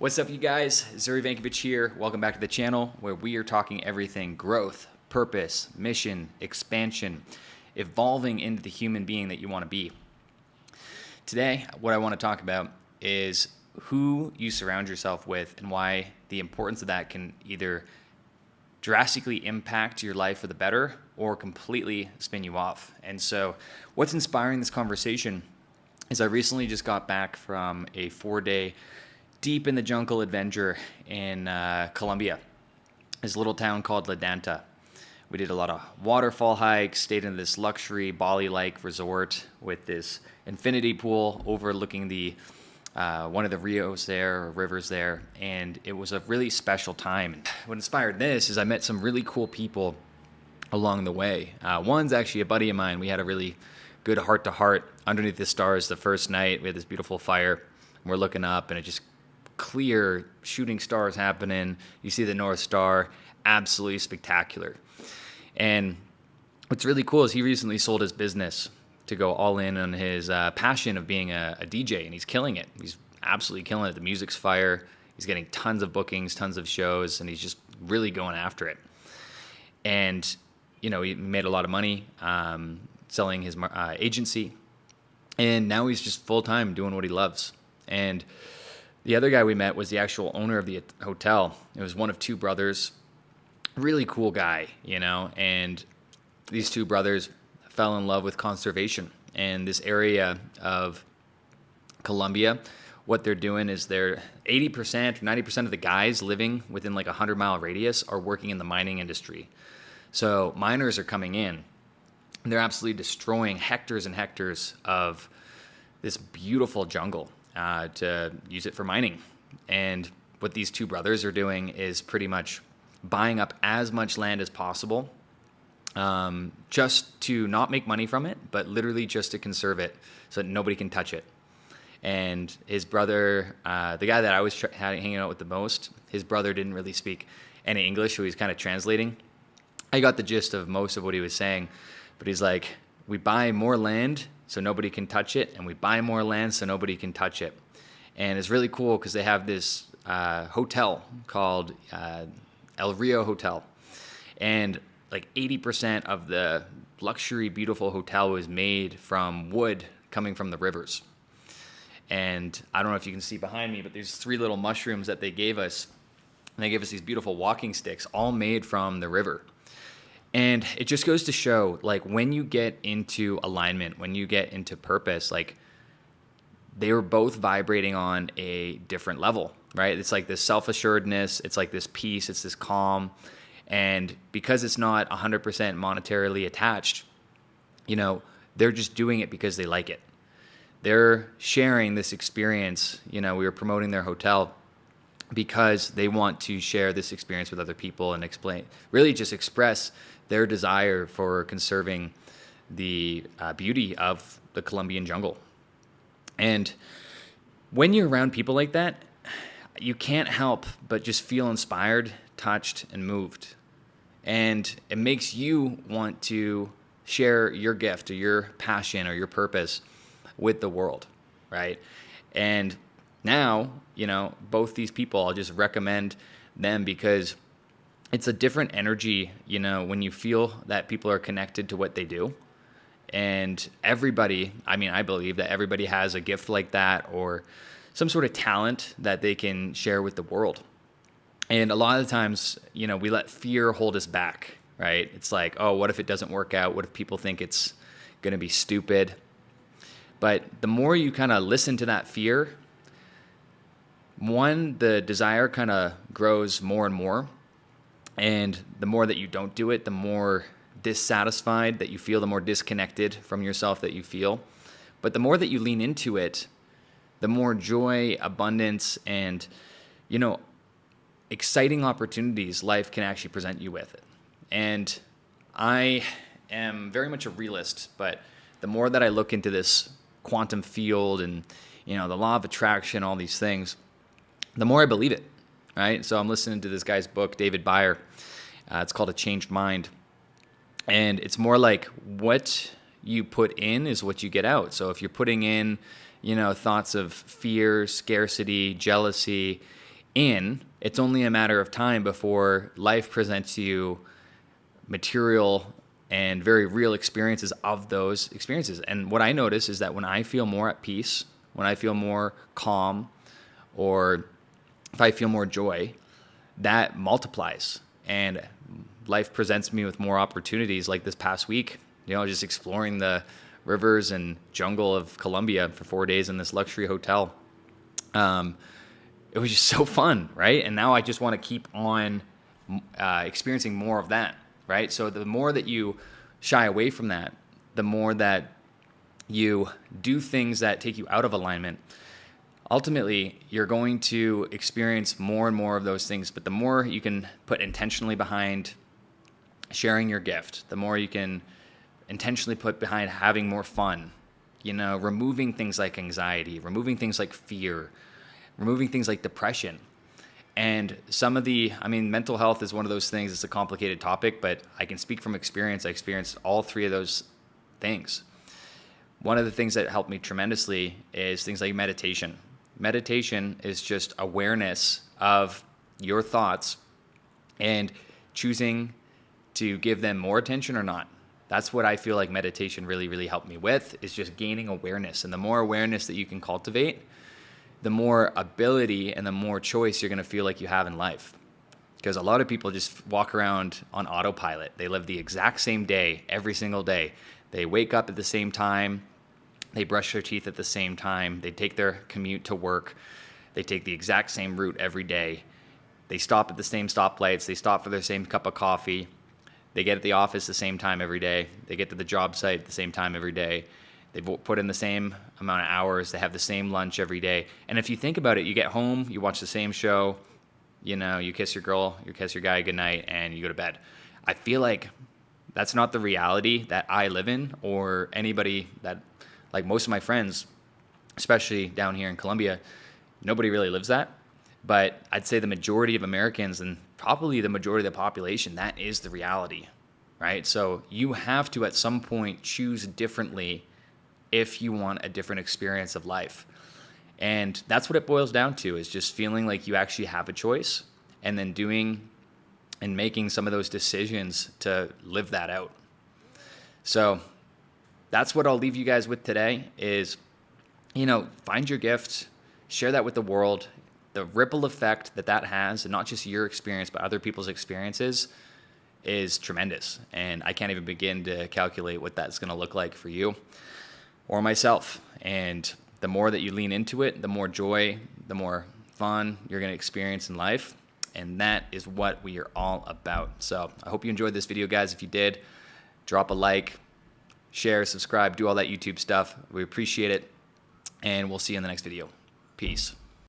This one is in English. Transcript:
What's up, you guys? Zuri Vankovich here. Welcome back to the channel where we are talking everything growth, purpose, mission, expansion, evolving into the human being that you want to be. Today, what I want to talk about is who you surround yourself with and why the importance of that can either drastically impact your life for the better or completely spin you off. And so what's inspiring this conversation is I recently just got back from a 4-day deep in the jungle adventure in Colombia, this little town called La Danta. We did a lot of waterfall hikes, stayed in this luxury Bali-like resort with this infinity pool overlooking the one of the rios there, or rivers there, and it was a really special time. What inspired this is I met some really cool people along the way. One's actually a buddy of mine. We had a really good heart-to-heart underneath the stars the first night. We had this beautiful fire, and we're looking up, and it just clear shooting stars happening. You see the North Star, absolutely spectacular. And what's really cool is he recently sold his business to go all in on his passion of being a DJ, and he's killing it. He's absolutely killing it. The music's fire. He's getting tons of bookings, tons of shows, and he's just really going after it. And, you know, he made a lot of money selling his agency, and now he's just full-time doing what he loves. And the other guy we met was the actual owner of the hotel. It was one of two brothers, really cool guy, you know, and these two brothers fell in love with conservation. And this area of Colombia, what they're doing is they're 80% or 90% of the guys living within like a 100-mile radius are working in the mining industry. So miners are coming in, and they're absolutely destroying hectares and hectares of this beautiful jungle to use it for mining. And what these two brothers are doing is pretty much buying up as much land as possible, just to not make money from it, but literally just to conserve it so that nobody can touch it. And his brother, the guy that I was hanging out with the most, his brother didn't really speak any English, so he's kind of translating. I got the gist of most of what he was saying, but he's like, we buy more land so nobody can touch it, and we buy more land so nobody can touch it. And it's really cool because they have this hotel called El Rio Hotel, and like 80% of the luxury, beautiful hotel was made from wood coming from the rivers. And I don't know if you can see behind me, but there's 3 little mushrooms that they gave us, and they gave us these beautiful walking sticks, all made from the river. And it just goes to show, like, when you get into alignment, when you get into purpose, like, they were both vibrating on a different level, right? It's like this self-assuredness, it's like this peace, it's this calm. And because it's not 100% monetarily attached, you know, they're just doing it because they like it. They're sharing this experience. You know, we were promoting their hotel because they want to share this experience with other people and really just express their desire for conserving the beauty of the Colombian jungle. And when you're around people like that, you can't help but just feel inspired, touched, and moved. And it makes you want to share your gift or your passion or your purpose with the world, right? And now, you know, both these people, I'll just recommend them because it's a different energy, you know, when you feel that people are connected to what they do. And everybody, I mean, I believe that everybody has a gift like that or some sort of talent that they can share with the world. And a lot of the times, you know, we let fear hold us back, right? It's like, oh, what if it doesn't work out? What if people think it's going to be stupid? But the more you kind of listen to that fear, one, the desire kind of grows more and more. And the more that you don't do it, the more dissatisfied that you feel, the more disconnected from yourself that you feel. But the more that you lean into it, the more joy, abundance, and, you know, exciting opportunities life can actually present you with. And I am very much a realist, but the more that I look into this quantum field and, you know, the law of attraction, all these things, the more I believe it, right? So I'm listening to this guy's book, David Byer. It's called A Changed Mind. And it's more like what you put in is what you get out. So if you're putting in, you know, thoughts of fear, scarcity, jealousy, in, it's only a matter of time before life presents you material and very real experiences of those experiences. And what I notice is that when I feel more at peace, when I feel more calm, or if I feel more joy, that multiplies. And life presents me with more opportunities, like this past week, just exploring the rivers and jungle of Colombia for 4 days in this luxury hotel. It was just so fun, right? And now I just want to keep on experiencing more of that, right? So the more that you shy away from that, the more that you do things that take you out of alignment, ultimately you're going to experience more and more of those things. But the more you can put intentionally behind sharing your gift, the more you can intentionally put behind having more fun, removing things like anxiety, removing things like fear, removing things like depression. And mental health is one of those things. It's a complicated topic, but I can speak from experience. I experienced all three of those things. One of the things that helped me tremendously is things like meditation. Meditation is just awareness of your thoughts and choosing to give them more attention or not. That's what I feel like meditation really, really helped me with, is just gaining awareness. And the more awareness that you can cultivate, the more ability and the more choice you're going to feel like you have in life. Because a lot of people just walk around on autopilot. They live the exact same day every single day. They wake up at the same time. They brush their teeth at the same time. They take their commute to work. They take the exact same route every day. They stop at the same stoplights. They stop for their same cup of coffee. They get at the office the same time every day. They get to the job site at the same time every day. They put in the same amount of hours. They have the same lunch every day. And if you think about it, you get home, you watch the same show, you kiss your girl, you kiss your guy goodnight, and you go to bed. I feel like that's not the reality that I live in, or anybody that, like most of my friends, especially down here in Colombia, nobody really lives that. But I'd say the majority of Americans, and probably the majority of the population, that is the reality, right? So you have to at some point choose differently if you want a different experience of life. And that's what it boils down to, is just feeling like you actually have a choice, and then doing and making some of those decisions to live that out. So that's what I'll leave you guys with today is, find your gift, share that with the world. The ripple effect that has, and not just your experience, but other people's experiences, is tremendous. And I can't even begin to calculate what that's going to look like for you or myself. And the more that you lean into it, the more joy, the more fun you're going to experience in life. And that is what we are all about. So I hope you enjoyed this video, guys. If you did, drop a like, share, subscribe, do all that YouTube stuff. We appreciate it. And we'll see you in the next video. Peace.